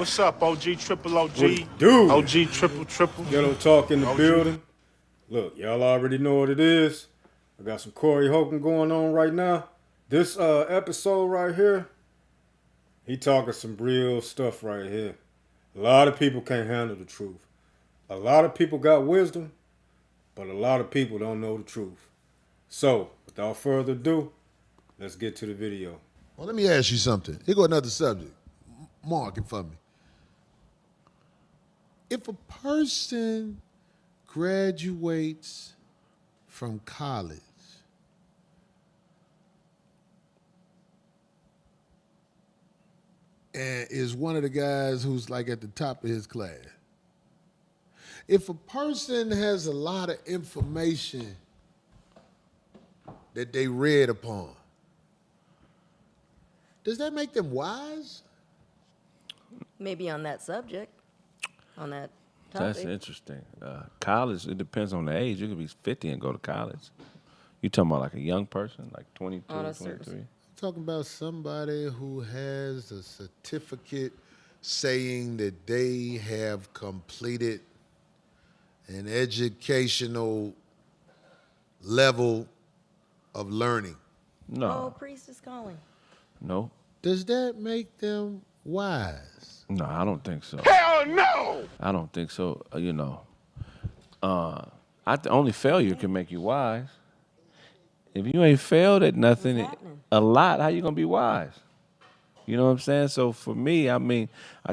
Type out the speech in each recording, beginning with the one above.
What's up, OG, triple OG? What it do? OG, triple. Ghetto Talk in the OG. building. Look, y'all already know what it is. I got some Corey Holcomb going on right now. This episode right here, he talking some real stuff right here. A lot of people can't handle the truth. A lot of people got wisdom, but a lot of people don't know the truth. So, without further ado, let's get to the video. Well, let me ask you something. Here go another subject. Mark it for me. If a person graduates from college and is one of the guys who's like at the top of his class, if a person has a lot of information that they read upon, does that make them wise? Maybe on that subject, on that topic. That's interesting. College, it depends on the age. You could be 50 and go to college. You talking about like a young person, like 22, On a 23? Talking about somebody who has a certificate saying that they have completed an educational level of learning. Oh, No, priest is calling. no, Does that make them wise? no, I don't think so. Hell no! I don't think so. Only failure can make you wise. If you ain't failed at nothing What's happening? a lot, how you gonna be wise? You know what I'm saying? So for me, I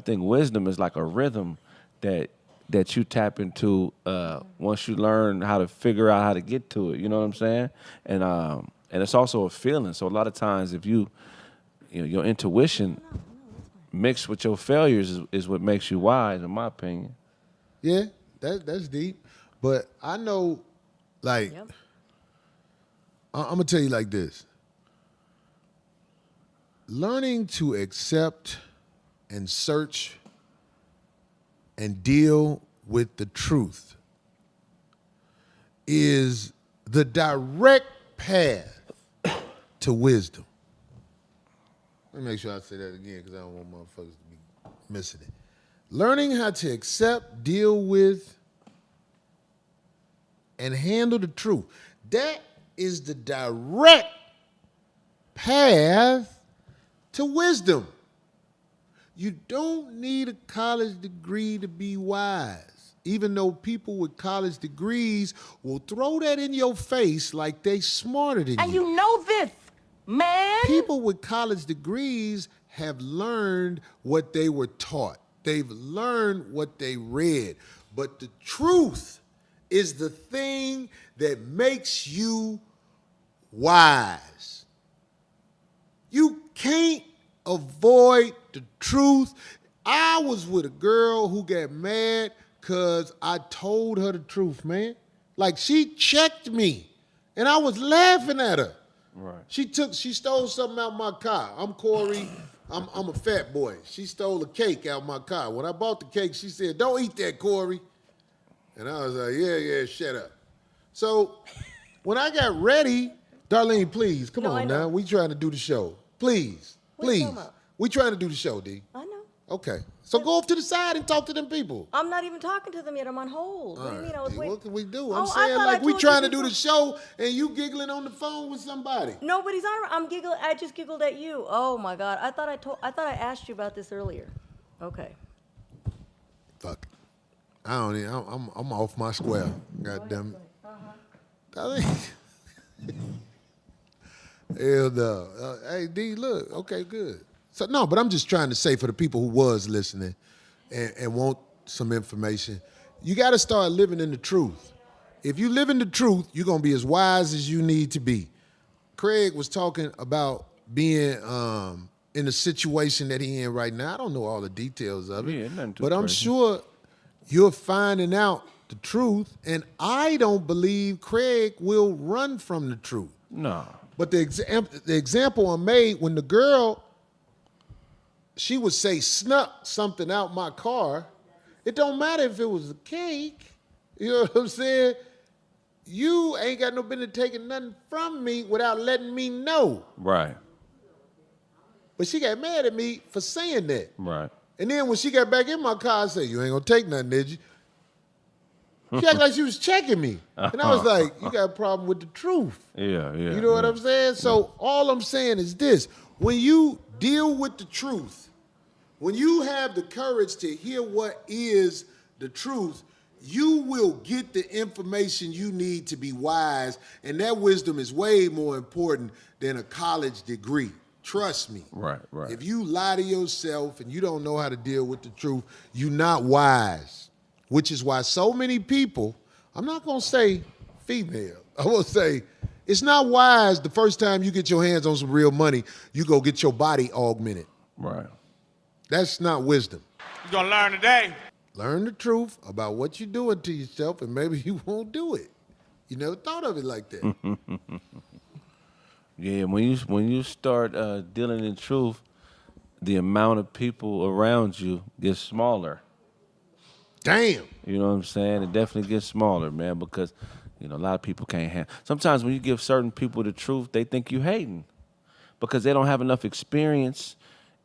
think wisdom is like a rhythm that you tap into once you learn how to figure out how to get to it. You know what I'm saying? And it's also a feeling. So a lot of times, if your intuition mixed with your failures is what makes you wise, in my opinion. Yeah, that's deep. But I know, like, Yep. I'm going to tell you like this. Learning to accept and search and deal with the truth is the direct path to wisdom. Let me make sure I say that again because I don't want motherfuckers to be missing it. Learning how to accept, deal with, and handle the truth. That is the direct path to wisdom. You don't need a college degree to be wise, even though people with college degrees will throw that in your face like they smarter than And you. you know this, man. People with college degrees have learned what they were taught. They've learned what they read. But the truth is the thing that makes you wise. You can't avoid the truth. I was with a girl who got mad because I told her the truth, man. Like, she checked me, and I was laughing at her. Right. She stole something out my car. I'm Corey. I'm a fat boy. She stole a cake out my car. When I bought the cake, she said, "Don't eat that, Corey." And I was like, yeah, shut up. So when I got ready, Darlene, please, come No, I on know. now. We trying to do the show. Please, What you please. talking about? We trying to do the show, D. I know. Okay. So go off to the side and talk to them people. I'm not even talking to them yet. I'm on hold. What do you mean? I was D, waiting. what can we do? Oh, I'm I saying thought I like we told you trying to do before. the show and you giggling on the phone with somebody. Nobody's on. I'm giggling. I just giggled at you. Oh my God. I thought I asked you about this earlier. Okay. Fuck. I don't even, I'm off my square. God damn it. I think, hell no. Hey, D, look. Okay, good. So, no, but I'm just trying to say for the people who was listening and want some information, you got to start living in the truth. If you live in the truth, you're going to be as wise as you need to be. Craig was talking about being in the situation that he in right now. I don't know all the details of it, Yeah, nothing too but I'm crazy. sure you're finding out the truth, and I don't believe Craig will run from the truth. No. But the example I made when the girl, she would say, snuck something out my car. It don't matter if it was a cake. You know what I'm saying? You ain't got no business taking nothing from me without letting me know. Right. But she got mad at me for saying that. Right. And then when she got back in my car, I said, "You ain't gonna take nothing, did you?" She acted like she was checking me. And I was like, "You got a problem with the truth." Yeah. You know what I'm saying? So all I'm saying is this. When you deal with the truth, when you have the courage to hear what is the truth, you will get the information you need to be wise, and that wisdom is way more important than a college degree. Trust me. Right. If you lie to yourself and you don't know how to deal with the truth, you're not wise, which is why so many people, I'm not going to say female, I will say it's not wise the first time you get your hands on some real money, you go get your body augmented. Right. That's not wisdom. You gonna learn today. Learn the truth about what you're doing to yourself, and maybe you won't do it. You never thought of it like that. Yeah, when you start dealing in truth, the amount of people around you gets smaller. Damn. You know what I'm saying? It definitely gets smaller, man, because a lot of people can't handle. Sometimes when you give certain people the truth, they think you hating because they don't have enough experience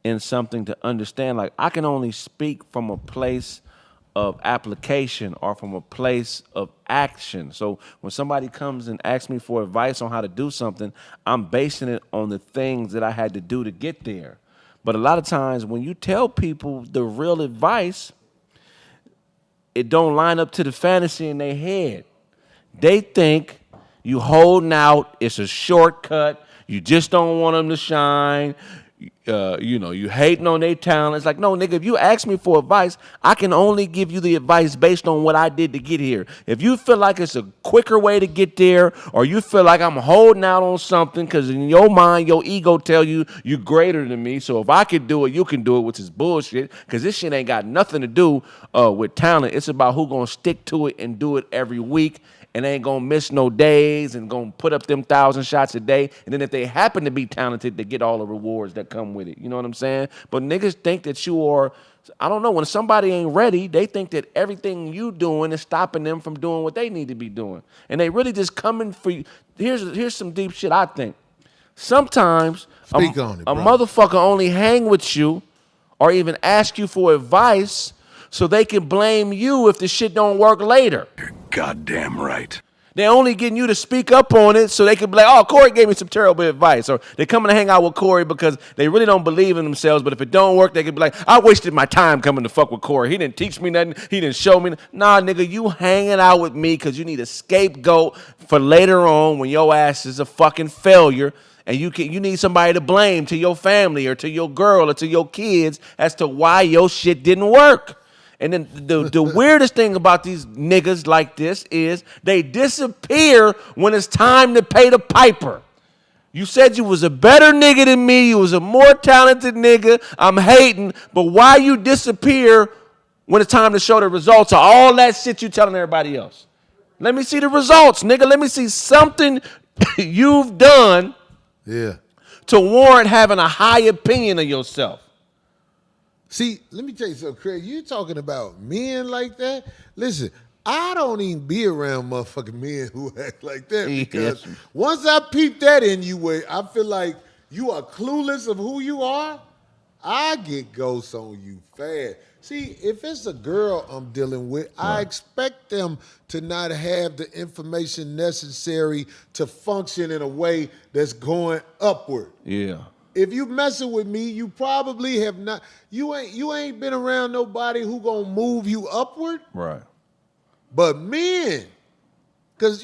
in something to understand. Like, I can only speak from a place of application or from a place of action. So when somebody comes and asks me for advice on how to do something, I'm basing it on the things that I had to do to get there. But a lot of times when you tell people the real advice, it don't line up to the fantasy in their head. They think you holding out, it's a shortcut, you just don't want them to shine. You hating on their talent. It's like, no, nigga, if you ask me for advice, I can only give you the advice based on what I did to get here. If you feel like it's a quicker way to get there, or you feel like I'm holding out on something because in your mind, your ego tell you you're greater than me, so if I can do it, you can do it, which is bullshit, because this shit ain't got nothing to do with talent. It's about who gonna stick to it and do it every week and ain't gonna miss no days and gonna put up them 1,000 shots a day. And then if they happen to be talented, they get all the rewards that come with it. You know what I'm saying? But niggas think that you are, I don't know, when somebody ain't ready, they think that everything you doing is stopping them from doing what they need to be doing. And they really just coming for you. Here's some deep shit I think. Sometimes Speak on it, a bro. motherfucker only hang with you or even ask you for advice so they can blame you if the shit don't work later. Goddamn right. They're only getting you to speak up on it so they can be like, oh, Corey gave me some terrible advice. Or they coming to hang out with Corey because they really don't believe in themselves. But if it don't work, they can be like, I wasted my time coming to fuck with Corey. He didn't teach me nothing. He didn't show me. Nah, nigga, you hanging out with me because you need a scapegoat for later on when your ass is a fucking failure. And you need somebody to blame to your family or to your girl or to your kids as to why your shit didn't work. And then the weirdest thing about these niggas like this is they disappear when it's time to pay the piper. You said you was a better nigga than me. You was a more talented nigga. I'm hating. But why you disappear when it's time to show the results of all that shit you telling everybody else? Let me see the results, nigga. Let me see something you've done to warrant having a high opinion of yourself. See, let me tell you something, Craig. You talking about men like that? Listen, I don't even be around motherfucking men who act like that because once I peep that in you where I feel like you are clueless of who you are, I get ghosts on you fast. See, if it's a girl I'm dealing with, I expect them to not have the information necessary to function in a way that's going upward. Yeah. If you messing with me, you probably have not. You ain't been around nobody who gonna move you upward. Right. But men, because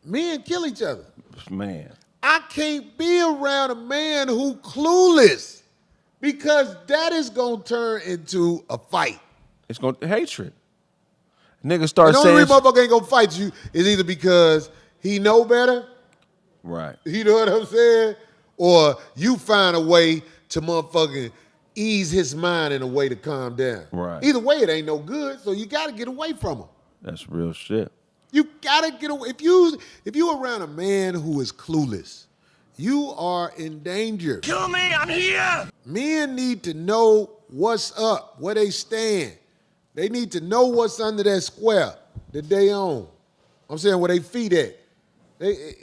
men kill each other. Man. I can't be around a man who clueless because that is gonna turn into a fight. It's going to hatred. Niggas start And the saying. only reason motherfucker ain't gonna fight you is either because he know better. Right. You know what I'm saying? Or you find a way to motherfucking ease his mind in a way to calm down. Right. Either way, it ain't no good, so you got to get away from him. That's real shit. You got to get away. If you around a man who is clueless, you are in danger. Kill me, I'm here! Men need to know what's up, where they stand. They need to know what's under that square that they own. I'm saying where they feet at.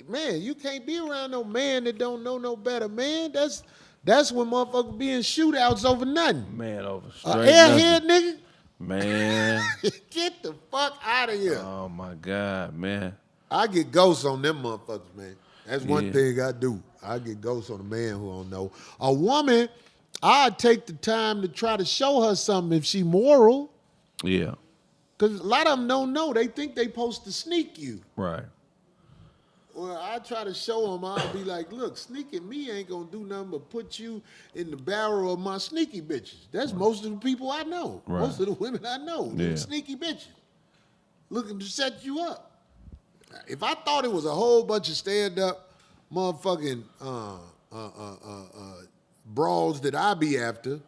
Man, you can't be around no man that don't know no better, man. That's That's when motherfuckers be in shootouts over nothing. Man, over straight Airhead nothing. nigga. Man. Get the fuck out of here. Oh my God, man. I get ghosts on them motherfuckers, man. That's one Yeah. thing I do. I get ghosts on a man who don't know. A woman, I take the time to try to show her something if she moral. Yeah. Because a lot of them don't know. They think they supposed to sneak you. Right. Well, I try to show them. I'll be like, look, sneaking me ain't going to do nothing but put you in the barrel of my sneaky bitches. That's most of the people I know. Right. Most of the women I know. Them Yeah. sneaky bitches. Looking to set you up. If I thought it was a whole bunch of stand-up motherfucking brawls that I be after,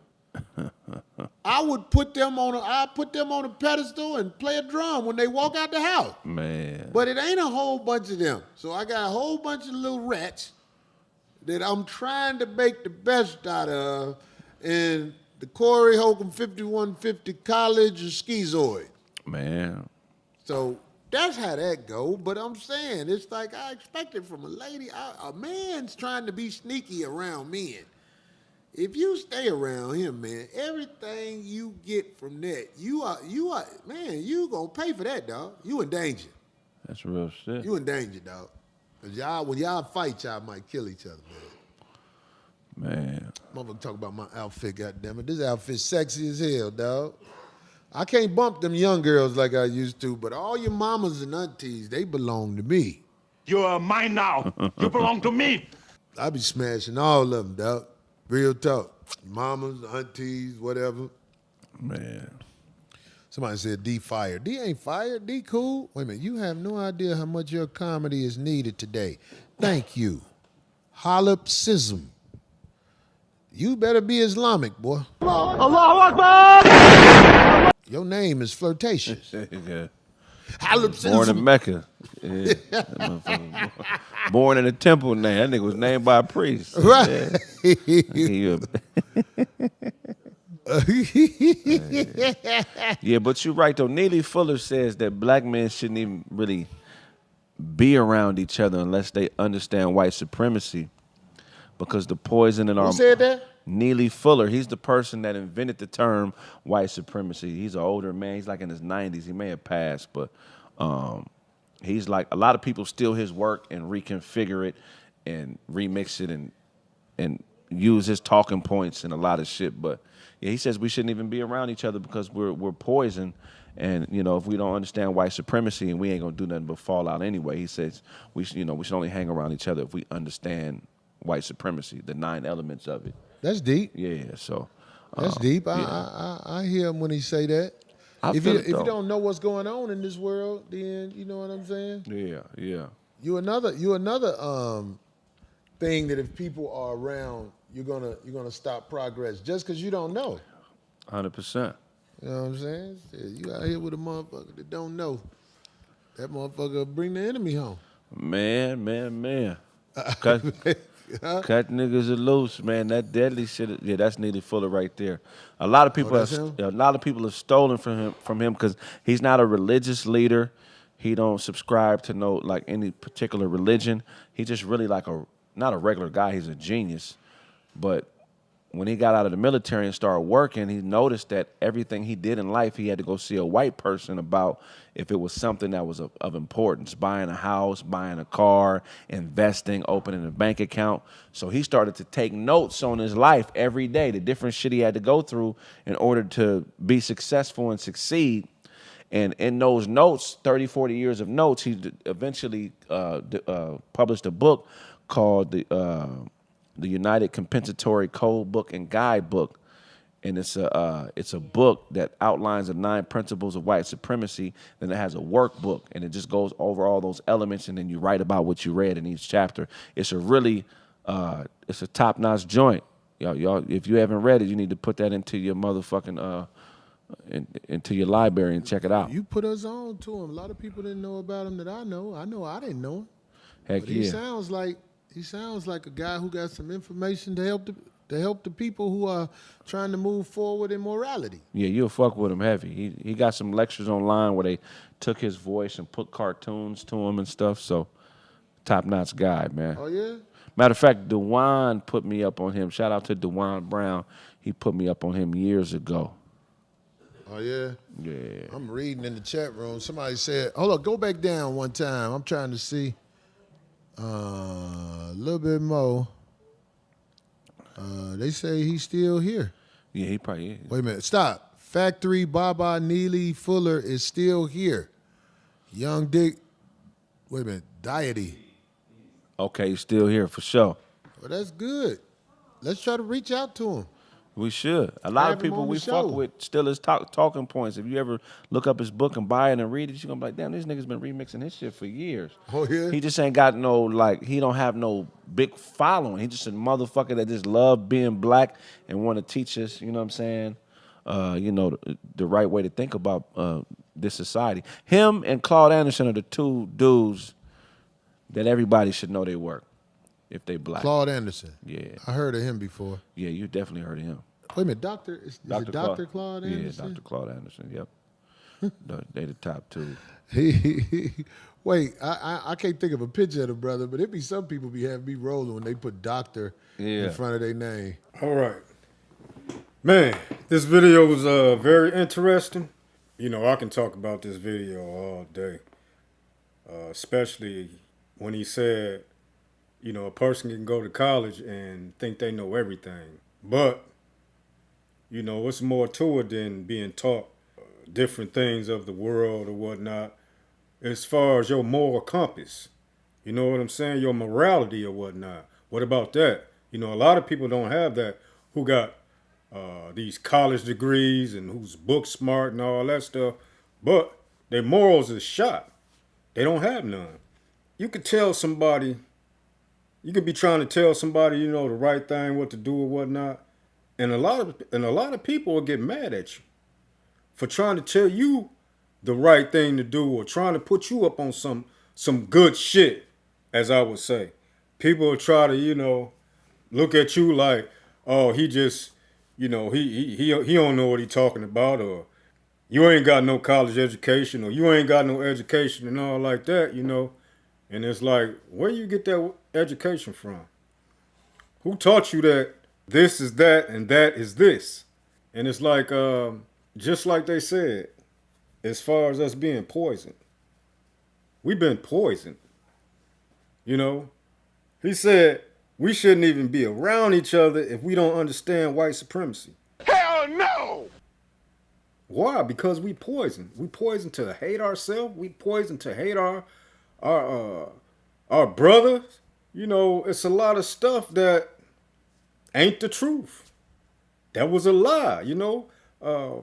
I would put them on a pedestal and play a drum when they walk out the house. Man. But it ain't a whole bunch of them. So I got a whole bunch of little rats that I'm trying to make the best out of in the Corey Holcomb 5150 College or Schizoid. Man. So that's how that go. But I'm saying, it's like I expect it from a lady. A man's trying to be sneaky around men. If you stay around him, man, everything you get from that, you gonna pay for that, dog. You in danger. That's real shit. You in danger, dog. Cause when y'all fight, y'all might kill each other, man. Man. Motherfucker talk about my outfit, goddammit. This outfit sexy as hell, dog. I can't bump them young girls like I used to, but all your mamas and aunties, they belong to me. You are mine now. You belong to me. I be smashing all of them, dog. Real talk. Mamas, aunties, whatever. Man. Somebody said D fired. D ain't fired. D cool. Wait a minute. You have no idea how much your comedy is needed today. Thank you. Holopsism. You better be Islamic, boy. Allahu Akbar! Your name is flirtatious. Yeah. Holopsism. Born in Mecca. Yeah. That motherfucker born in a temple name. That nigga was named by a priest. Right. Yeah, but you're right though. Neely Fuller says that black men shouldn't even really be around each other unless they understand white supremacy, because the poison in our Who said that? Neely Fuller. He's the person that invented the term white supremacy. He's an older man. He's like in his 90s. He may have passed, but he's like, a lot of people steal his work and reconfigure it and remix it and use his talking points and a lot of shit. But yeah, he says we shouldn't even be around each other because we're poison. And you know, if we don't understand white supremacy, and we ain't gonna do nothing but fall out anyway. He says we should only hang around each other if we understand white supremacy, the 9 elements of it. That's deep. Yeah, so That's deep. yeah. I hear him when he say that. I If feel you it, though. don't know what's going on in this world, then you know what I'm saying. Yeah. You another thing that if people are around, you're gonna stop progress just because you don't know. 100%. You know what I'm saying? You out here with a motherfucker that don't know. That motherfucker will bring the enemy home. Man. Cut niggas are loose, man. That deadly shit. Yeah, that's Neely Fuller right there. A lot of people that's him? have stolen from him because he's not a religious leader. He don't subscribe to any particular religion. He just really not a regular guy. He's a genius. But when he got out of the military and started working, he noticed that everything he did in life, he had to go see a white person about if it was something that was of importance, buying a house, buying a car, investing, opening a bank account. So he started to take notes on his life every day, the different shit he had to go through in order to be successful and succeed. And in those notes, 30, 40 years of notes, he eventually published a book called the United Compensatory Code Book and Guide Book, and it's a book that outlines the 9 principles of white supremacy. Then it has a workbook, and it just goes over all those elements, and then you write about what you read in each chapter. It's a really it's a top-notch joint, y'all. If you haven't read it, you need to put that into your motherfucking into your library and check it out. You put us on to him. A lot of people didn't know about him that I know. I didn't know him. Heck But yeah. he sounds like a guy who got some information to help the people who are trying to move forward in morality. Yeah, you'll fuck with him heavy. He got some lectures online where they took his voice and put cartoons to him and stuff. So, top-notch guy, man. Oh yeah? Matter of fact, DeJuan put me up on him. Shout out to DeJuan Brown. He put me up on him years ago. Oh, yeah? Yeah. I'm reading in the chat room. Somebody said, hold on, go back down one time. I'm trying to see a little bit more. They say he's still here. Yeah, he probably is. Wait a minute. Stop. Factory Baba Neely Fuller is still here. Young Dick. Wait a minute. Deity. Okay, he's still here for sure. Well, that's good. Let's try to reach out to him. We should. A lot Have of him people on the we show. fuck with still is talking points. If you ever look up his book and buy it and read it, you're gonna be like, damn, this nigga's been remixing his shit for years. Oh, yeah? He just ain't got no, like, he don't have no big following. He just a motherfucker that just love being black and want to teach us, you know what I'm saying? The right way to think about this society. Him and Claude Anderson are the two dudes that everybody should know they work if they black. Claude Anderson. Yeah. I heard of him before. Yeah, you definitely heard of him. Wait a minute. Is it Dr. Claude Anderson? Yeah, Dr. Claude Anderson, yep. They the top two. Wait, I can't think of a picture of the brother, but it be some people be having me rolling when they put doctor in front of their name. All right. Man, this video was very interesting. You know, I can talk about this video all day. Especially when he said, you know, a person can go to college and think they know everything. But, you know, what's more to it than being taught different things of the world or whatnot as far as your moral compass. You know what I'm saying? Your morality or whatnot. What about that? You know, a lot of people don't have that who got these college degrees and who's book smart and all that stuff, but their morals is shot. They don't have none. You could tell somebody, you could be trying to tell somebody, you know, the right thing, what to do or whatnot, and a lot of people will get mad at you for trying to tell you the right thing to do or trying to put you up on some good shit, as I would say. People will try to, you know, look at you like, oh, he just, you know, he don't know what he talking about, or you ain't got no college education, or you ain't got no education and all like that, you know. And it's like, where you get that education from? Who taught you that this is that and that is this? And it's like, just like they said, as far as us being poisoned, we've been poisoned. You know, he said we shouldn't even be around each other if we don't understand white supremacy. Hell no! Why? Because we poison. We poison to hate ourselves. We poison to hate our brothers. You know, it's a lot of stuff that ain't the truth. That was a lie. You know,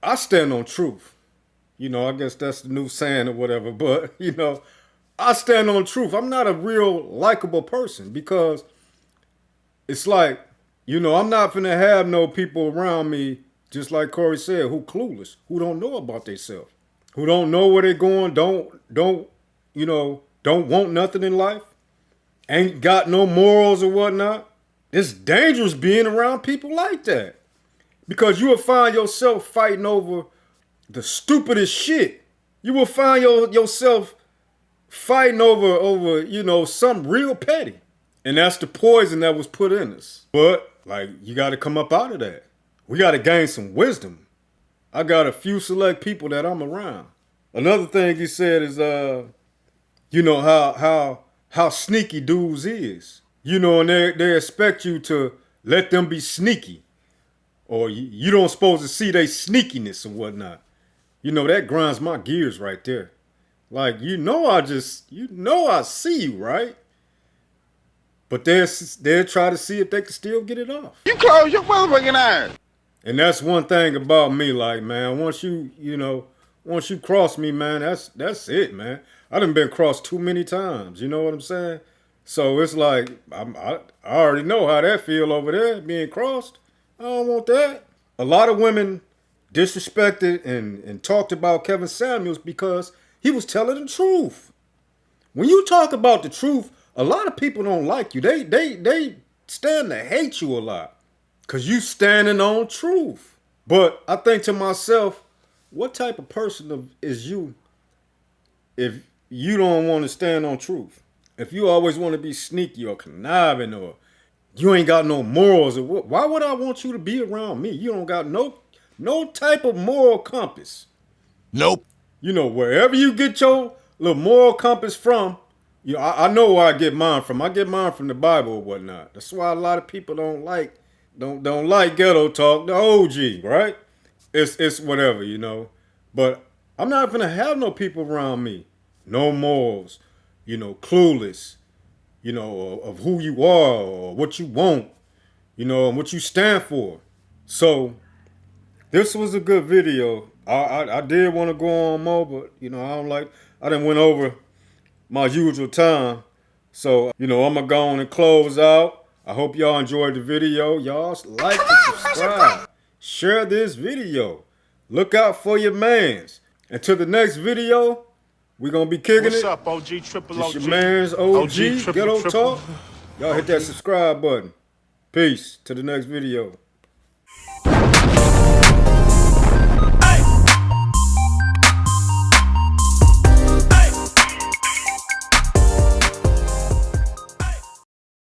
I stand on truth. You know, I guess that's the new saying or whatever. But you know, I stand on truth. I'm not a real likable person because it's like, you know, I'm not finna have no people around me, just like Corey said, who clueless, who don't know about themselves, who don't know where they're going, don't want nothing in life, ain't got no morals or whatnot. It's dangerous being around people like that because you will find yourself fighting over the stupidest shit. You will find yourself fighting over, you know, something real petty. And that's the poison that was put in us. But, like, you got to come up out of that. We got to gain some wisdom. I got a few select people that I'm around. Another thing he said is, you know, how sneaky dudes is. You know, and they expect you to let them be sneaky. Or you don't supposed to see their sneakiness or whatnot. You know, that grinds my gears right there. Like, you know I see you, right? But they'll try to see if they can still get it off. You close your motherfucking eyes. And that's one thing about me, like, man, once you cross me, man, that's it, man. I done been crossed too many times, you know what I'm saying? So it's like, I already know how that feel over there, being crossed. I don't want that. A lot of women disrespected and talked about Kevin Samuels because he was telling the truth. When you talk about the truth, a lot of people don't like you. They stand to hate you a lot because you standing on truth. But I think to myself, what type of person is you if you don't want to stand on truth? If you always want to be sneaky or conniving or you ain't got no morals, why would I want you to be around me? You don't got no type of moral compass. Nope. You know, wherever you get your little moral compass from, you know, I know where I get mine from. I get mine from the Bible or whatnot. That's why a lot of people don't like ghetto talk, the OG, right? It's whatever, you know. But I'm not gonna have no people around me. No morals, you know, clueless, you know, of who you are or what you want, you know, and what you stand for. So this was a good video. I did want to go on more, but you know, I done went over my usual time. So, you know, I'm gonna go on and close out. I hope y'all enjoyed the video. Y'all like and subscribe. Share this video. Look out for your mans. Until the next video, we're gonna be kicking What's it. up, OG, triple It's OG? your man's OG, triple, Ghetto triple. Talk. Y'all hit that subscribe button. Peace to the next video.